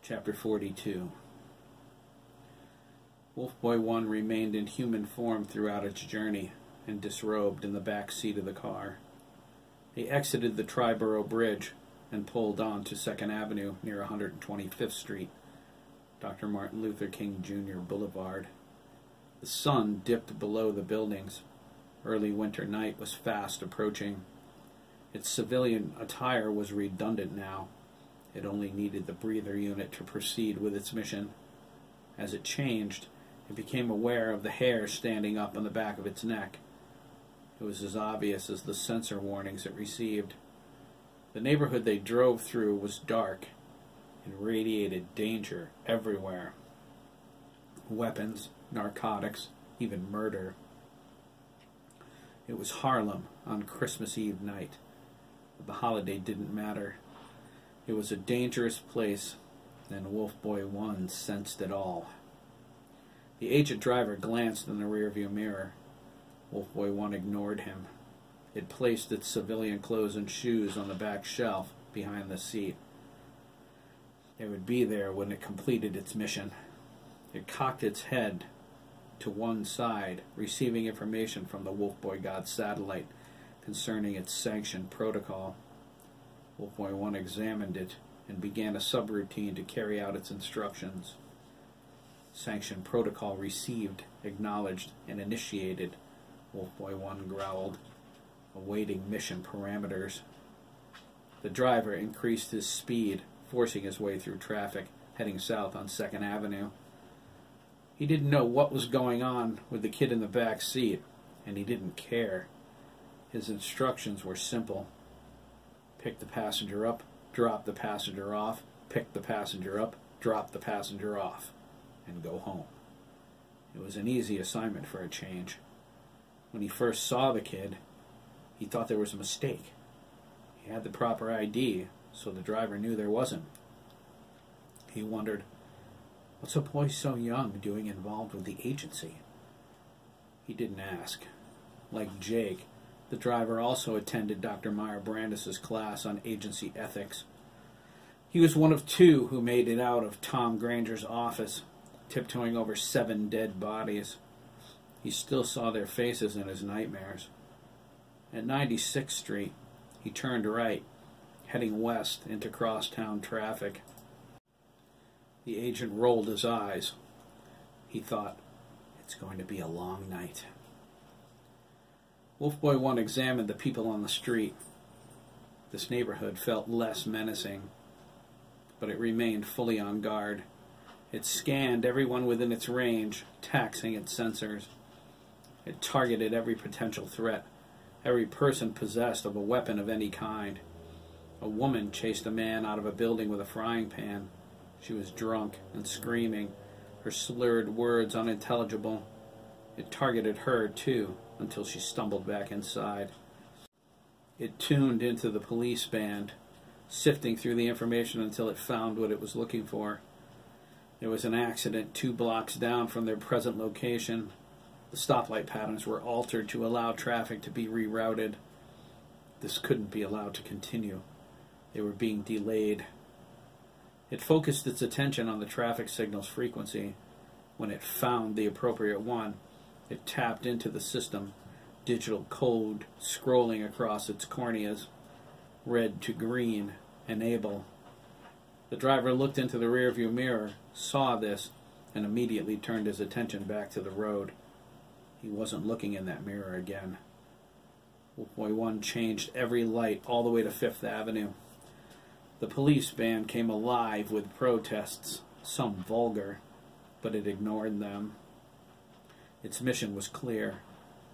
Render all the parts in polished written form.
Chapter 42. Wolf Boy 1 remained in human form throughout its journey and disrobed in the back seat of the car. They exited the Triborough Bridge and pulled on to 2nd Avenue near 125th Street, Dr. Martin Luther King Jr. Boulevard. The sun dipped below the buildings. Early winter night was fast approaching. Its civilian attire was redundant now. It only needed the breather unit to proceed with its mission. As it changed, it became aware of the hair standing up on the back of its neck. It was as obvious as the sensor warnings it received. The neighborhood they drove through was dark. It radiated danger everywhere. Weapons, narcotics, even murder. It was Harlem on Christmas Eve night. But the holiday didn't matter. It was a dangerous place, and Wolf Boy 1 sensed it all. The aged driver glanced in the rearview mirror. Wolf Boy 1 ignored him. It placed its civilian clothes and shoes on the back shelf behind the seat. They would be there when it completed its mission. It cocked its head to one side, receiving information from the Wolf Boy God satellite concerning its sanctioned protocol. Wolf Boy 1 examined it and began a subroutine to carry out its instructions. Sanctioned protocol received, acknowledged, and initiated, Wolf Boy 1 growled, awaiting mission parameters. The driver increased his speed, forcing his way through traffic, heading south on 2nd Avenue. He didn't know what was going on with the kid in the back seat, and he didn't care. His instructions were simple. Pick the passenger up, drop the passenger off, pick the passenger up, drop the passenger off, and go home. It was an easy assignment for a change. When he first saw the kid, he thought there was a mistake. He had the proper ID, so the driver knew there wasn't. He wondered, what's a boy so young doing involved with the agency? He didn't ask. Like Jake, the driver also attended Dr. Meyer Brandis' class on agency ethics. He was one of two who made it out of Tom Granger's office, tiptoeing over 7 dead bodies. He still saw their faces in his nightmares. At 96th Street, he turned right, heading west into crosstown traffic. The agent rolled his eyes. He thought, it's going to be a long night. Wolf Boy 1 examined the people on the street. This neighborhood felt less menacing, but it remained fully on guard. It scanned everyone within its range, taxing its sensors. It targeted every potential threat, every person possessed of a weapon of any kind. A woman chased a man out of a building with a frying pan. She was drunk and screaming, her slurred words unintelligible. It targeted her, too, until she stumbled back inside. It tuned into the police band, sifting through the information until it found what it was looking for. There was an accident 2 blocks down from their present location. The stoplight patterns were altered to allow traffic to be rerouted. This couldn't be allowed to continue. They were being delayed. It focused its attention on the traffic signal's frequency. When it found the appropriate one, it tapped into the system, digital code scrolling across its corneas. Red to green, enable. The driver looked into the rearview mirror, saw this, and immediately turned his attention back to the road. He wasn't looking in that mirror again. Wolf Boy 1 changed every light all the way to 5th Avenue. The police band came alive with protests, some vulgar, but it ignored them. Its mission was clear.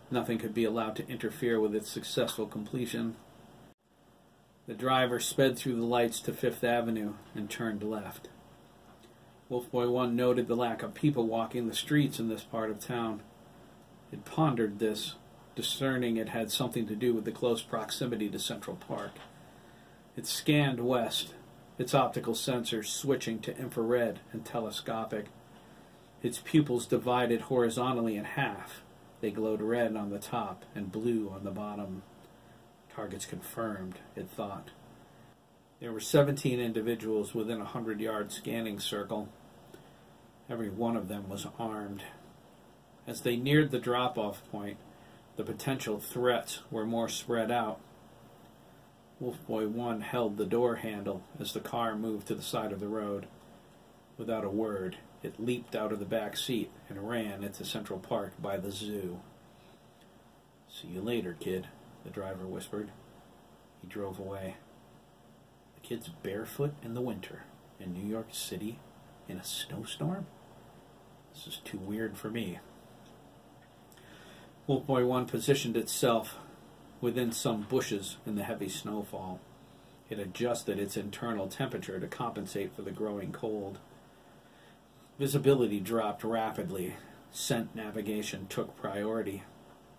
Nothing could be allowed to interfere with its successful completion. The driver sped through the lights to 5th Avenue and turned left. Wolf Boy 1 noted the lack of people walking the streets in this part of town. It pondered this, discerning it had something to do with the close proximity to Central Park. It scanned west, its optical sensors switching to infrared and telescopic. Its pupils divided horizontally in half. They glowed red on the top and blue on the bottom. Targets confirmed, it thought. There were 17 individuals within a 100-yard scanning circle. Every one of them was armed. As they neared the drop-off point, the potential threats were more spread out. Wolfboy 1 held the door handle as the car moved to the side of the road. Without a word, it leaped out of the back seat and ran into Central Park by the zoo. "See you later, kid," the driver whispered. He drove away. The kid's barefoot in the winter in New York City in a snowstorm? This is too weird for me. Wolfboy 1 positioned itself within some bushes in the heavy snowfall. It adjusted its internal temperature to compensate for the growing cold. Visibility dropped rapidly. Scent navigation took priority.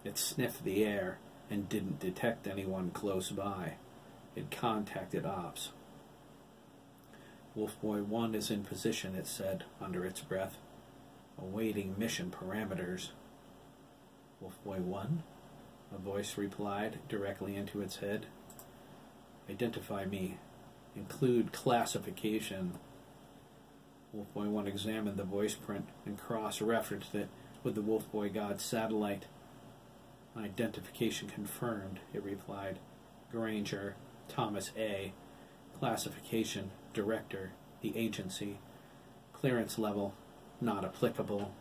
It sniffed the air and didn't detect anyone close by. It contacted ops. "Wolfboy 1 is in position," it said under its breath, "awaiting mission parameters." "Wolfboy 1?" a voice replied directly into its head. "Identify me. Include classification." Wolfboy 1 examined the voice print and cross-referenced it with the Wolfboy God satellite. "Identification confirmed," it replied. "Granger, Thomas A. Classification, Director, the agency. Clearance level, not applicable.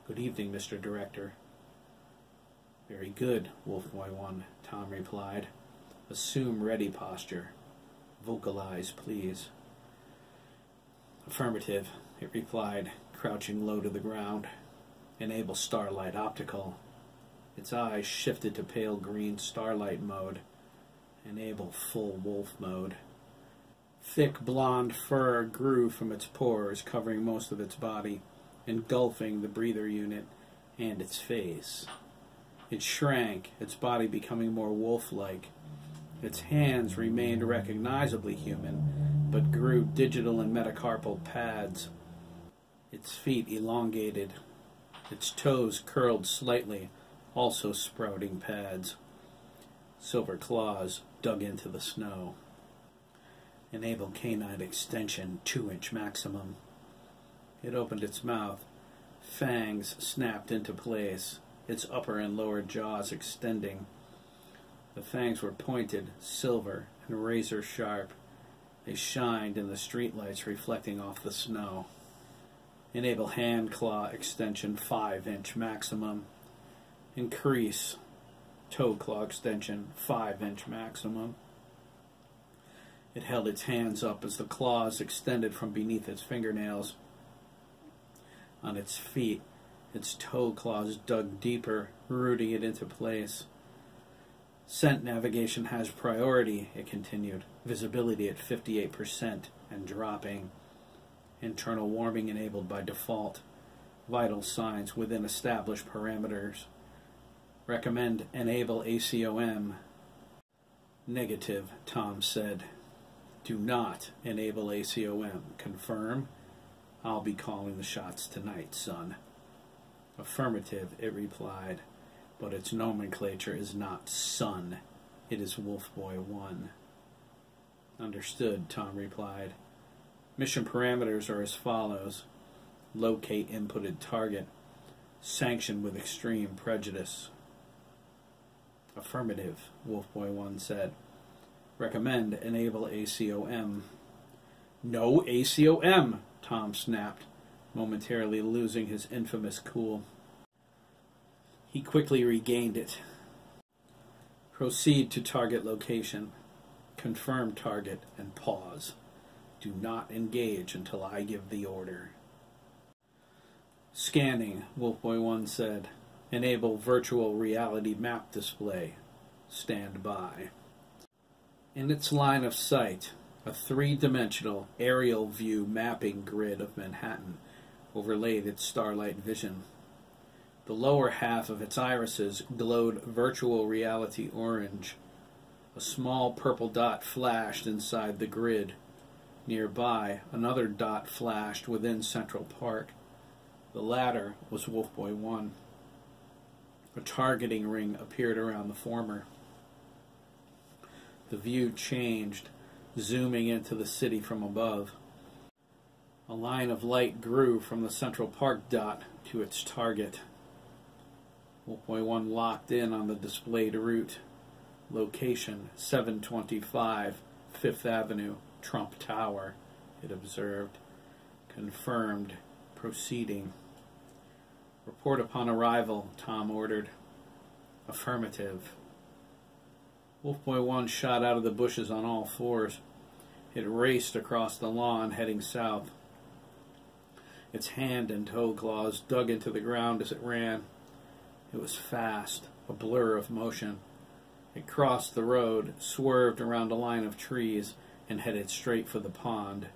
Good evening, Mr. Director." "Very good, Wolfboy 1, Tom replied. "Assume ready posture. Vocalize, please." "Affirmative," it replied, crouching low to the ground. "Enable Starlight Optical." Its eyes shifted to pale green Starlight mode. "Enable Full Wolf mode." Thick blonde fur grew from its pores, covering most of its body, engulfing the breather unit and its face. It shrank, its body becoming more wolf-like. Its hands remained recognizably human, but grew digital and metacarpal pads. Its feet elongated. Its toes curled slightly, also sprouting pads. Silver claws dug into the snow. "Enable canine extension, 2-inch maximum." It opened its mouth. Fangs snapped into place, its upper and lower jaws extending. The fangs were pointed, silver, and razor sharp. They shined in the streetlights reflecting off the snow. "Enable hand claw extension, 5-inch maximum." "Increase toe claw extension, 5-inch maximum." It held its hands up as the claws extended from beneath its fingernails. On its feet, its toe claws dug deeper, rooting it into place. "Scent navigation has priority," it continued. "Visibility at 58% and dropping. Internal warming enabled by default. Vital signs within established parameters. Recommend enable ACOM." "Negative," Tom said. "Do not enable ACOM. Confirm? I'll be calling the shots tonight, son." "Affirmative," it replied, "but its nomenclature is not son. It is Wolfboy 1. "Understood," Tom replied. "Mission parameters are as follows. Locate inputted target. Sanction with extreme prejudice." "Affirmative," Wolfboy 1 said. "Recommend enable ACOM." "No ACOM!" Tom snapped, momentarily losing his infamous cool. He quickly regained it. "Proceed to target location. Confirm target and pause. Do not engage until I give the order." "Scanning," Wolfboy 1 said. "Enable virtual reality map display. Stand by." In its line of sight, a 3-dimensional aerial view mapping grid of Manhattan overlaid its starlight vision. The lower half of its irises glowed virtual reality orange. A small purple dot flashed inside the grid. Nearby, another dot flashed within Central Park. The latter was Wolfboy 1. A targeting ring appeared around the former. The view changed, zooming into the city from above. A line of light grew from the Central Park dot to its target. Wolf Boy 1 locked in on the displayed route. Location 725 Fifth Avenue, Trump Tower, it observed. Confirmed. Proceeding. Report upon arrival, Tom ordered. Affirmative. Wolf Boy 1 shot out of the bushes on all fours. It raced across the lawn, heading south. Its hand and toe claws dug into the ground as it ran. It was fast, a blur of motion. It crossed the road, swerved around a line of trees, and headed straight for the pond.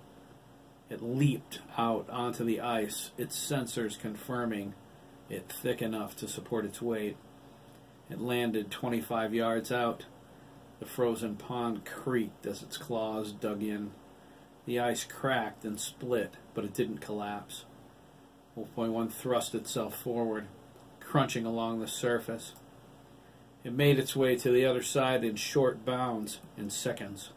It leaped out onto the ice, its sensors confirming it thick enough to support its weight. It landed 25 yards out. The frozen pond creaked as its claws dug in. The ice cracked and split, but it didn't collapse. Wolf Boy 1 thrust itself forward, crunching along the surface. It made its way to the other side in short bounds, in seconds.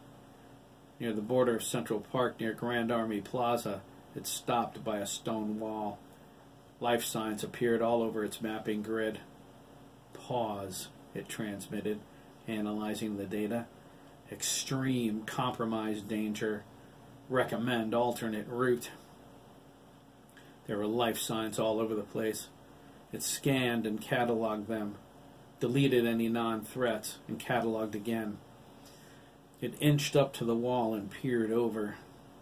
Near the border of Central Park, near Grand Army Plaza, it stopped by a stone wall. Life signs appeared all over its mapping grid. Pause, it transmitted, analyzing the data. Extreme compromised danger. Recommend alternate route. There were life signs all over the place. It scanned and cataloged them, deleted any non-threats, and cataloged again. It inched up to the wall and peered over.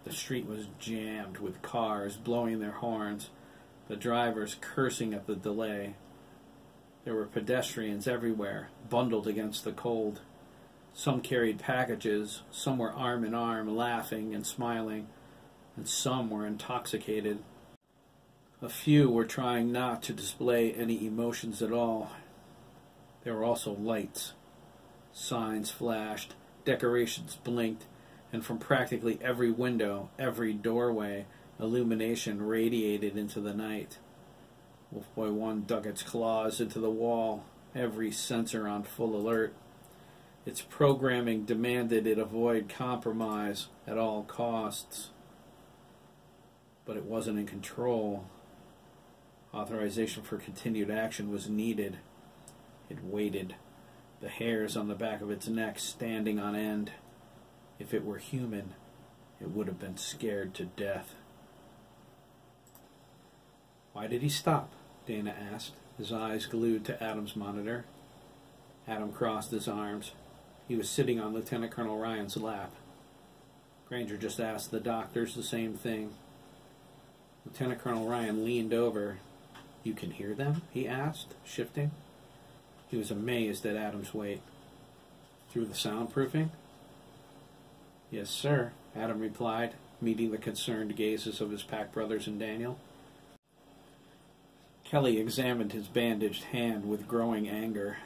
The street was jammed with cars blowing their horns, the drivers cursing at the delay. There were pedestrians everywhere, bundled against the cold. Some carried packages, some were arm in arm, laughing and smiling, and some were intoxicated. A few were trying not to display any emotions at all. There were also lights. Signs flashed, decorations blinked, and from practically every window, every doorway, illumination radiated into the night. Wolf Boy 1 dug its claws into the wall, every sensor on full alert. Its programming demanded it avoid compromise at all costs. But it wasn't in control. Authorization for continued action was needed. It waited, the hairs on the back of its neck standing on end. If it were human, it would have been scared to death. "Why did he stop?" Dana asked, his eyes glued to Adam's monitor. Adam crossed his arms. He was sitting on Lieutenant Colonel Ryan's lap. Granger just asked the doctors the same thing. Lieutenant Colonel Ryan leaned over. "You can hear them?" he asked, shifting. He was amazed at Adam's weight. "Through the soundproofing?" "Yes, sir," Adam replied, meeting the concerned gazes of his pack brothers and Daniel. Kelly examined his bandaged hand with growing anger.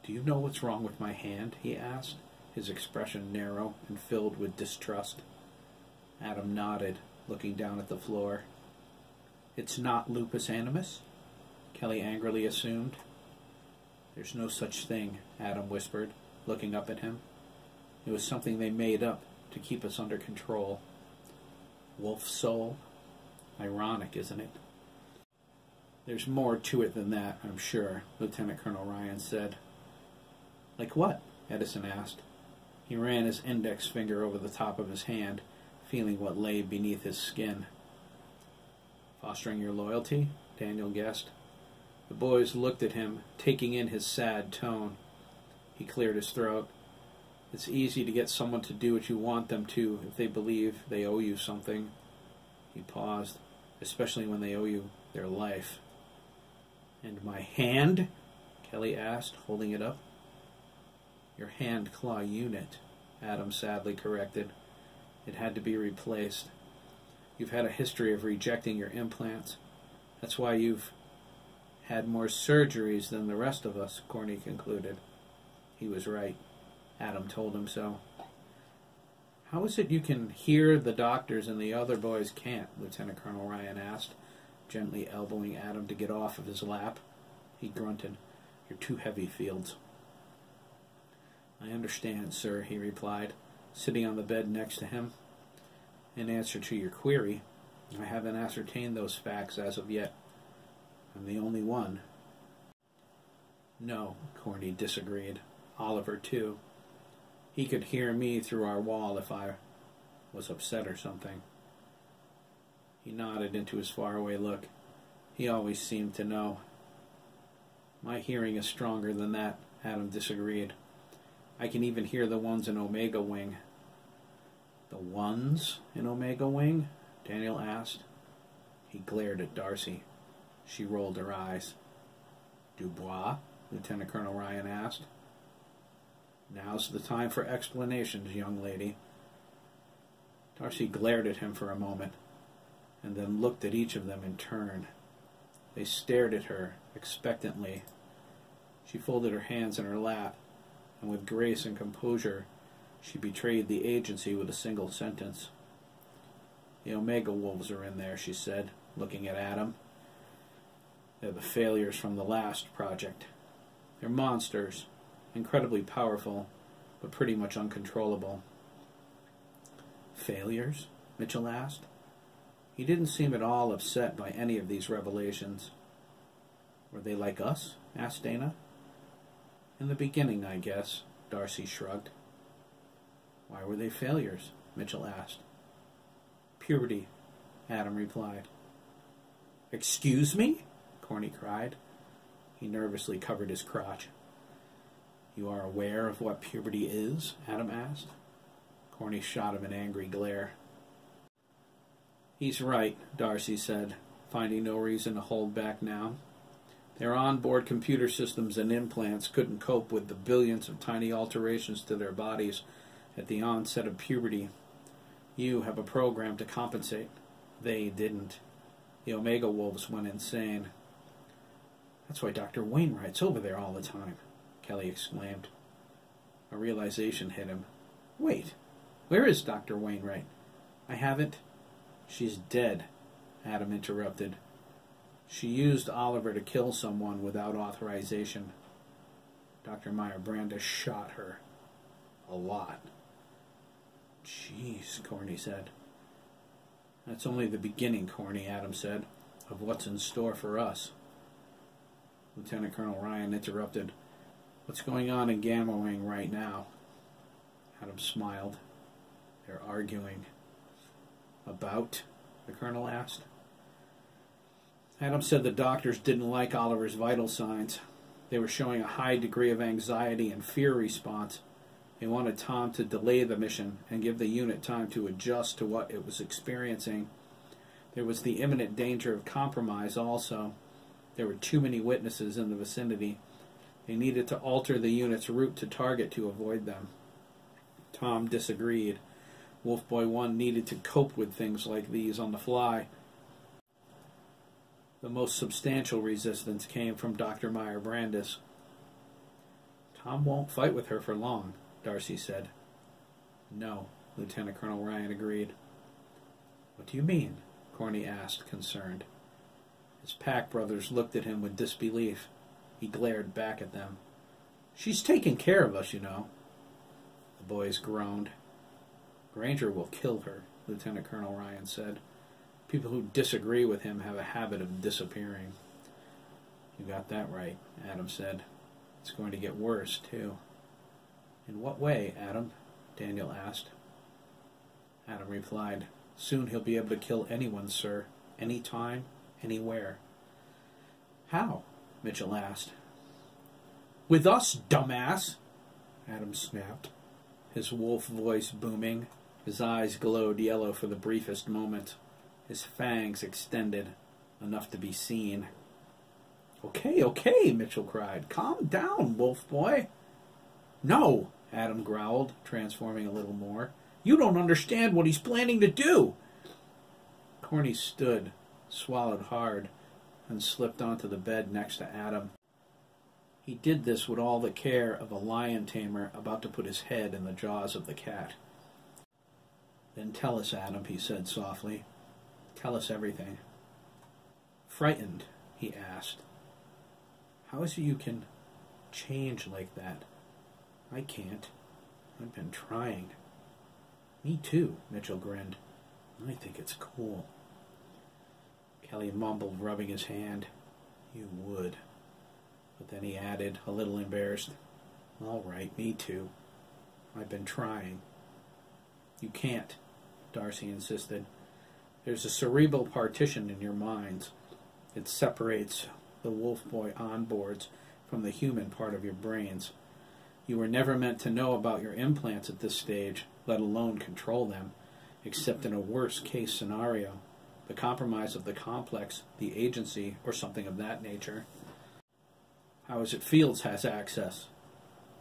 "Do you know what's wrong with my hand?" he asked, his expression narrow and filled with distrust. Adam nodded, looking down at the floor. "It's not lupus animus?" Kelly angrily assumed. "There's no such thing," Adam whispered, looking up at him. "It was something they made up to keep us under control." Wolf soul? Ironic, isn't it? "There's more to it than that, I'm sure," Lieutenant Colonel Ryan said. "Like what?" Edison asked. He ran his index finger over the top of his hand, feeling what lay beneath his skin. "Fostering your loyalty?" Daniel guessed. The boys looked at him, taking in his sad tone. He cleared his throat. "It's easy to get someone to do what you want them to if they believe they owe you something." He paused, "especially when they owe you their life." "And my hand?" Kelly asked, holding it up. "Your hand-claw unit," Adam sadly corrected. "It had to be replaced. You've had a history of rejecting your implants. That's why you've had more surgeries than the rest of us," Corny concluded. He was right. Adam told him so. "How is it you can hear the doctors and the other boys can't?" Lieutenant Colonel Ryan asked, gently elbowing Adam to get off of his lap. He grunted. "You're too heavy, Fields." "I understand, sir," he replied. sitting on the bed next to him. In answer to your query, I haven't ascertained those facts as of yet. I'm the only one. No, Corny disagreed. Oliver, too. He could hear me through our wall if I was upset or something. He nodded into his faraway look. He always seemed to know. My hearing is stronger than that, Adam disagreed. I can even hear the ones in Omega Wing. The ones in Omega Wing? Daniel asked. He glared at Darcy. She rolled her eyes. Dubois? Lieutenant Colonel Ryan asked. Now's the time for explanations, young lady. Darcy glared at him for a moment, and then looked at each of them in turn. They stared at her expectantly. She folded her hands in her lap, and with grace and composure, she betrayed the agency with a single sentence. The Omega Wolves are in there, she said, looking at Adam. They're the failures from the last project. They're monsters, incredibly powerful, but pretty much uncontrollable. Failures? Mitchell asked. He didn't seem at all upset by any of these revelations. Were they like us? Asked Dana. In the beginning, I guess, Darcy shrugged. Why were they failures? Mitchell asked. Puberty, Adam replied. Excuse me? Corny cried. He nervously covered his crotch. You are aware of what puberty is? Adam asked. Corny shot him an angry glare. He's right, Darcy said, finding no reason to hold back now. Their onboard computer systems and implants couldn't cope with the billions of tiny alterations to their bodies at the onset of puberty. You have a program to compensate. They didn't. The Omega Wolves went insane. That's why Dr. Wainwright's over there all the time, Kelly exclaimed. A realization hit him. Wait, where is Dr. Wainwright? I haven't... She's dead, Adam interrupted. She used Oliver to kill someone without authorization. Dr. Meyer-Brandes shot her. A lot. Jeez, Corny said. That's only the beginning, Corny, Adam said, of what's in store for us. Lieutenant Colonel Ryan interrupted. What's going on in Gamma Wing right now? Adam smiled. They're arguing. About? The colonel asked. Adam said the doctors didn't like Oliver's vital signs. They were showing a high degree of anxiety and fear response. They wanted Tom to delay the mission and give the unit time to adjust to what it was experiencing. There was the imminent danger of compromise also. There were too many witnesses in the vicinity. They needed to alter the unit's route to target to avoid them. Tom disagreed. Wolfboy 1 needed to cope with things like these on the fly. The most substantial resistance came from Dr. Meyer-Brandes. Tom won't fight with her for long, Darcy said. No, Lieutenant Colonel Ryan agreed. What do you mean? Corny asked, concerned. His pack brothers looked at him with disbelief. He glared back at them. She's taking care of us, you know. The boys groaned. Granger will kill her, Lieutenant Colonel Ryan said. People who disagree with him have a habit of disappearing. You got that right, Adam said. It's going to get worse, too. In what way, Adam? Daniel asked. Adam replied, Soon he'll be able to kill anyone, sir. Any time, anywhere. How? Mitchell asked. With us, dumbass! Adam snapped, his wolf voice booming. His eyes glowed yellow for the briefest moment. His fangs extended, enough to be seen. Okay, Mitchell cried. Calm down, wolf boy. No, Adam growled, transforming a little more. You don't understand what he's planning to do. Corny stood, swallowed hard, and slipped onto the bed next to Adam. He did this with all the care of a lion tamer about to put his head in the jaws of the cat. Then tell us, Adam, he said softly. Tell us everything. Frightened, he asked. How is it you can change like that? I can't. I've been trying. Me too, Mitchell grinned. I think it's cool. Kelly mumbled, rubbing his hand. You would. But then he added, a little embarrassed, all right, me too. I've been trying. You can't, Darcy insisted. There's a cerebral partition in your minds. It separates the Wolf Boy onboards from the human part of your brains. You were never meant to know about your implants at this stage, let alone control them, except in a worst-case scenario, the compromise of the complex, the agency, or something of that nature. How is it Fields has access?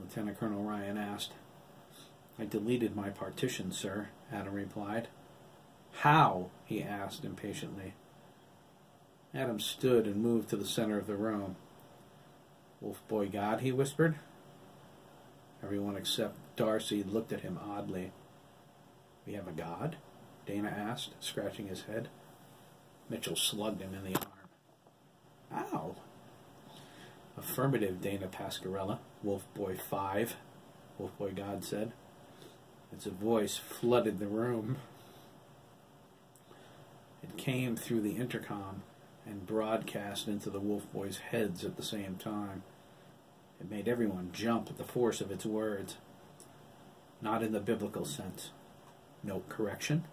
Lieutenant Colonel Ryan asked. I deleted my partition, sir, Adam replied. How? He asked impatiently. Adam stood and moved to the center of the room. Wolf Boy God, he whispered. Everyone except Darcy looked at him oddly. We have a god? Dana asked, scratching his head. Mitchell slugged him in the arm. Ow! Affirmative, Dana Pascarella, Wolf Boy 5, Wolf Boy God said. Its voice flooded the room. It came through the intercom and broadcast into the Wolf Boys' heads at the same time. It made everyone jump at the force of its words. Not in the biblical sense. Note correction.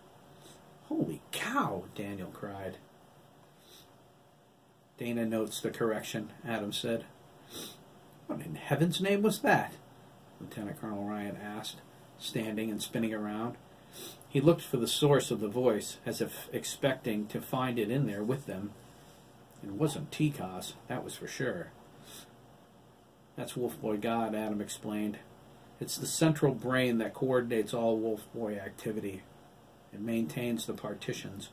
Holy cow, Daniel cried. Dana notes the correction, Adam said. What in heaven's name was that? Lieutenant Colonel Ryan asked, standing and spinning around. He looked for the source of the voice, as if expecting to find it in there with them. It wasn't Tikos, that was for sure. That's Wolf Boy God, Adam explained. It's the central brain that coordinates all Wolf Boy activity. It maintains the partitions,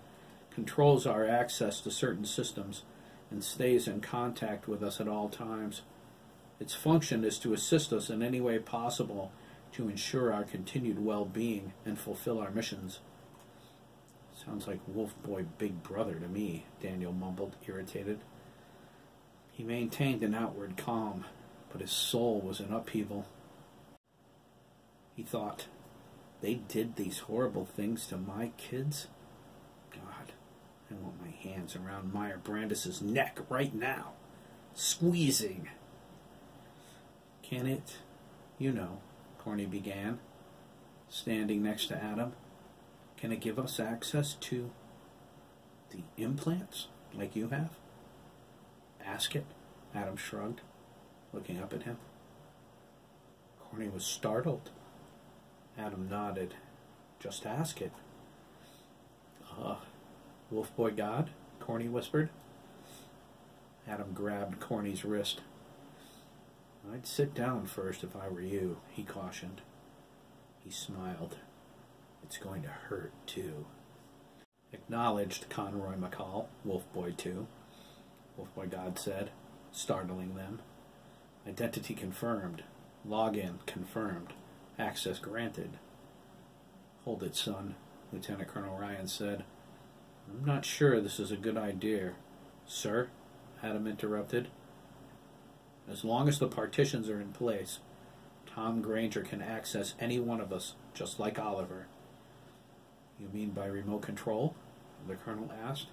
controls our access to certain systems, and stays in contact with us at all times. Its function is to assist us in any way possible to ensure our continued well-being and fulfill our missions. Sounds like Wolf Boy Big Brother to me, Daniel mumbled, irritated. He maintained an outward calm, but his soul was in upheaval. He thought, they did these horrible things to my kids? God, I want my hands around Meyer Brandis's neck right now, squeezing. Can it, you know, Corny began, standing next to Adam. Can it give us access to the implants, like you have? Ask it, Adam shrugged, looking up at him. Corny was startled. Adam nodded. Just ask it. Wolf Boy God? Corny whispered. Adam grabbed Corny's wrist. I'd sit down first if I were you, he cautioned. He smiled. It's going to hurt, too. Acknowledged, Conroy McCall, Wolf Boy 2. Wolf Boy God said, startling them. Identity confirmed. Login confirmed. Access granted. Hold it, son, Lieutenant Colonel Ryan said. I'm not sure this is a good idea. Sir? Adam interrupted. As long as the partitions are in place, Tom Granger can access any one of us, just like Oliver. You mean by remote control? The colonel asked.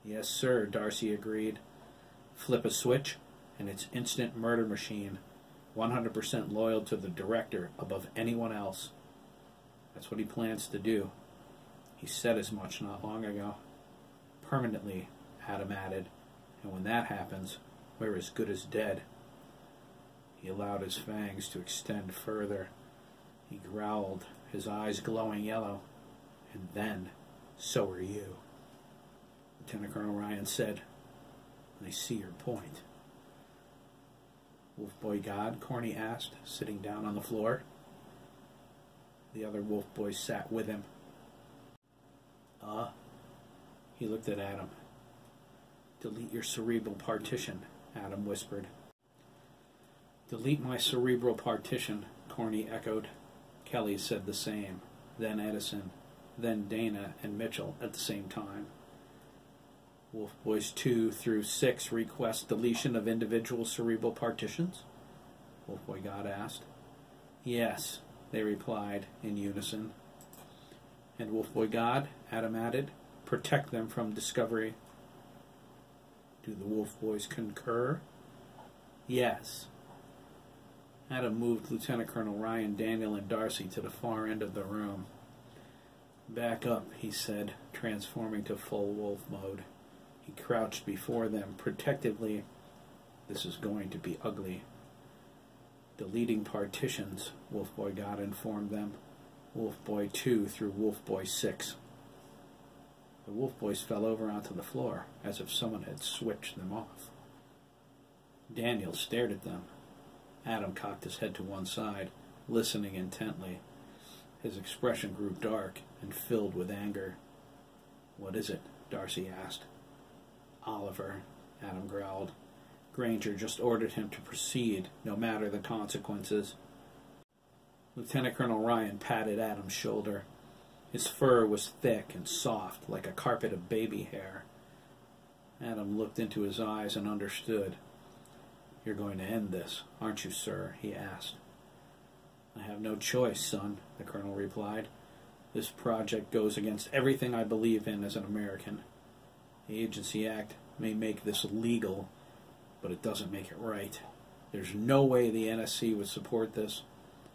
Yes, sir, Darcy agreed. Flip a switch, and it's instant murder machine, 100% loyal to the director above anyone else. That's what he plans to do. He said as much not long ago. Permanently, Adam added, and when that happens, we're as good as dead. He allowed his fangs to extend further. He growled, his eyes glowing yellow. And then, so are you. Lieutenant Colonel Ryan said, I see your point. Wolf Boy God? Corny asked, sitting down on the floor. The other Wolf Boys sat with him. He looked at Adam. Delete your cerebral partition, Adam whispered. Delete my cerebral partition, Corny echoed. Kelly said the same, then Edison, then Dana and Mitchell at the same time. Wolf Boys 2 through 6 request deletion of individual cerebral partitions? Wolf Boy God asked. Yes, they replied in unison. And Wolf Boy God, Adam added, protect them from discovery. Do the Wolf Boys concur? Yes. Adam moved Lieutenant Colonel Ryan, Daniel, and Darcy to the far end of the room. Back up, he said, transforming to full wolf mode. He crouched before them, protectively. This is going to be ugly. Deleting partitions, Wolf Boy God informed them. Wolf Boy 2 through Wolf Boy 6. The Wolf Boys fell over onto the floor, as if someone had switched them off. Daniel stared at them. Adam cocked his head to one side, listening intently. His expression grew dark and filled with anger. What is it? Darcy asked. Oliver, Adam growled. Granger just ordered him to proceed, no matter the consequences. Lieutenant Colonel Ryan patted Adam's shoulder. His fur was thick and soft, like a carpet of baby hair. Adam looked into his eyes and understood. You're going to end this, aren't you, sir? He asked. I have no choice, son, the colonel replied. This project goes against everything I believe in as an American. The Agency Act may make this legal, but it doesn't make it right. There's no way the NSC would support this.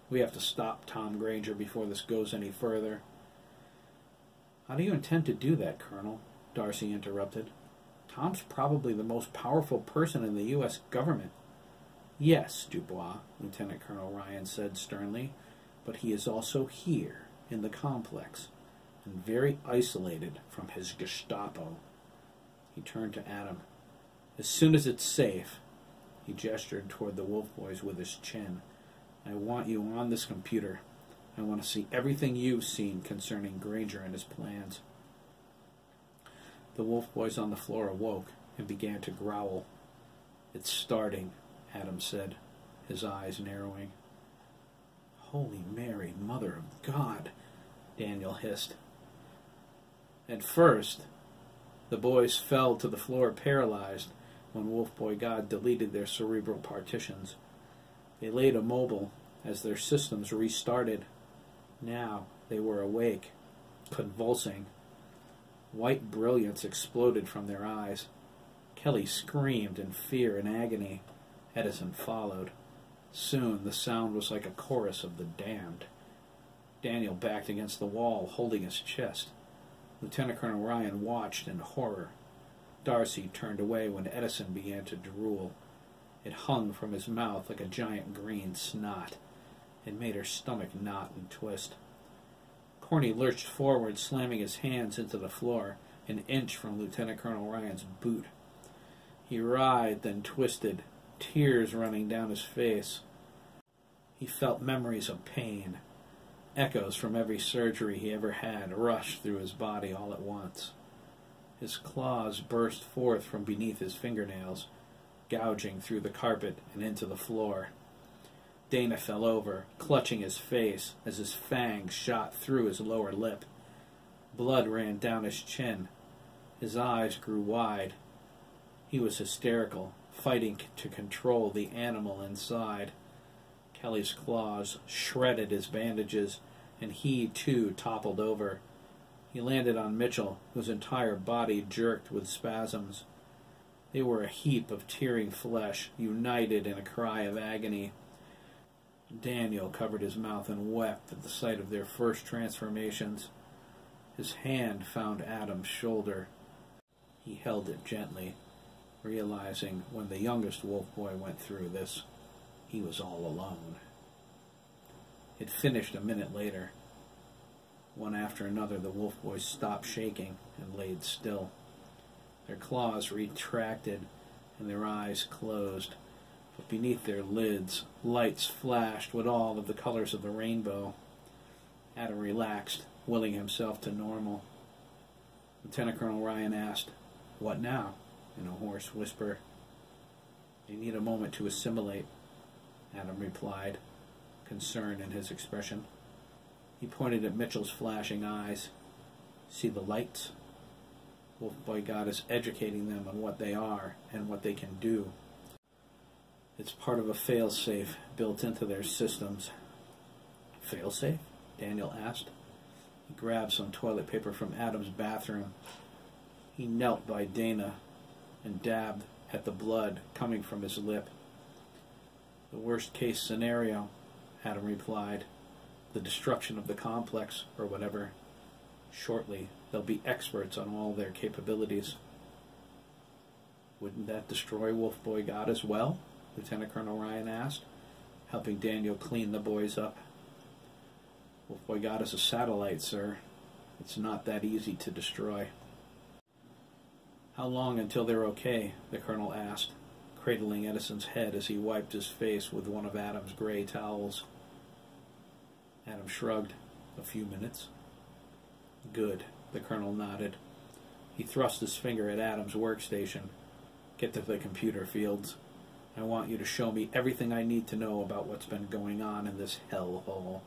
We have to stop Tom Granger before this goes any further. How do you intend to do that, Colonel? Darcy interrupted. Tom's probably the most powerful person in the U.S. government. Yes, Dubois, Lieutenant Colonel Ryan said sternly, but he is also here, in the complex, and very isolated from his Gestapo. He turned to Adam. As soon as it's safe, he gestured toward the Wolf Boys with his chin. I want you on this computer. I want to see everything you've seen concerning Granger and his plans. The Wolf Boys on the floor awoke and began to growl. It's starting, Adam said, his eyes narrowing. Holy Mary, Mother of God, Daniel hissed. At first, the boys fell to the floor paralyzed when Wolf Boy God deleted their cerebral partitions. They laid immobile as their systems restarted. Now they were awake, convulsing. White brilliance exploded from their eyes. Kelly screamed in fear and agony. Edison followed. Soon the sound was like a chorus of the damned. Daniel backed against the wall, holding his chest. Lieutenant Colonel Ryan watched in horror. Darcy turned away when Edison began to drool. It hung from his mouth like a giant green snot. It made her stomach knot and twist. Corny lurched forward, slamming his hands into the floor, an inch from Lieutenant Colonel Ryan's boot. He writhed and twisted, tears running down his face. He felt memories of pain. Echoes from every surgery he ever had rushed through his body all at once. His claws burst forth from beneath his fingernails, gouging through the carpet and into the floor. Dana fell over, clutching his face as his fangs shot through his lower lip. Blood ran down his chin. His eyes grew wide. He was hysterical, fighting to control the animal inside. Kelly's claws shredded his bandages, and he, too, toppled over. He landed on Mitchell, whose entire body jerked with spasms. They were a heap of tearing flesh, united in a cry of agony. Daniel covered his mouth and wept at the sight of their first transformations. His hand found Adam's shoulder. He held it gently, realizing when the youngest Wolf Boy went through this, he was all alone. It finished a minute later. One after another, the Wolf Boys stopped shaking and laid still. Their claws retracted and their eyes closed. But beneath their lids, lights flashed with all of the colors of the rainbow. Adam relaxed, willing himself to normal. Lieutenant Colonel Ryan asked, "What now?" in a hoarse whisper. "They need a moment to assimilate," Adam replied, concern in his expression. He pointed at Mitchell's flashing eyes. "See the lights? Wolf Boy God is educating them on what they are and what they can do. It's part of a fail-safe built into their systems. Failsafe? Daniel asked. He grabbed some toilet paper from Adam's bathroom. He knelt by Dana and dabbed at the blood coming from his lip. The worst-case scenario, Adam replied. The destruction of the complex, or whatever. Shortly, they'll be experts on all their capabilities. Wouldn't that destroy Wolf Boy God as well? Lieutenant Colonel Ryan asked, helping Daniel clean the boys up. Wolf Boy God is a satellite, sir. It's not that easy to destroy. How long until they're okay? The colonel asked, cradling Edison's head as he wiped his face with one of Adam's gray towels. Adam shrugged. A few minutes. Good, the colonel nodded. He thrust his finger at Adam's workstation. Get to the computer fields. I want you to show me everything I need to know about what's been going on in this hellhole.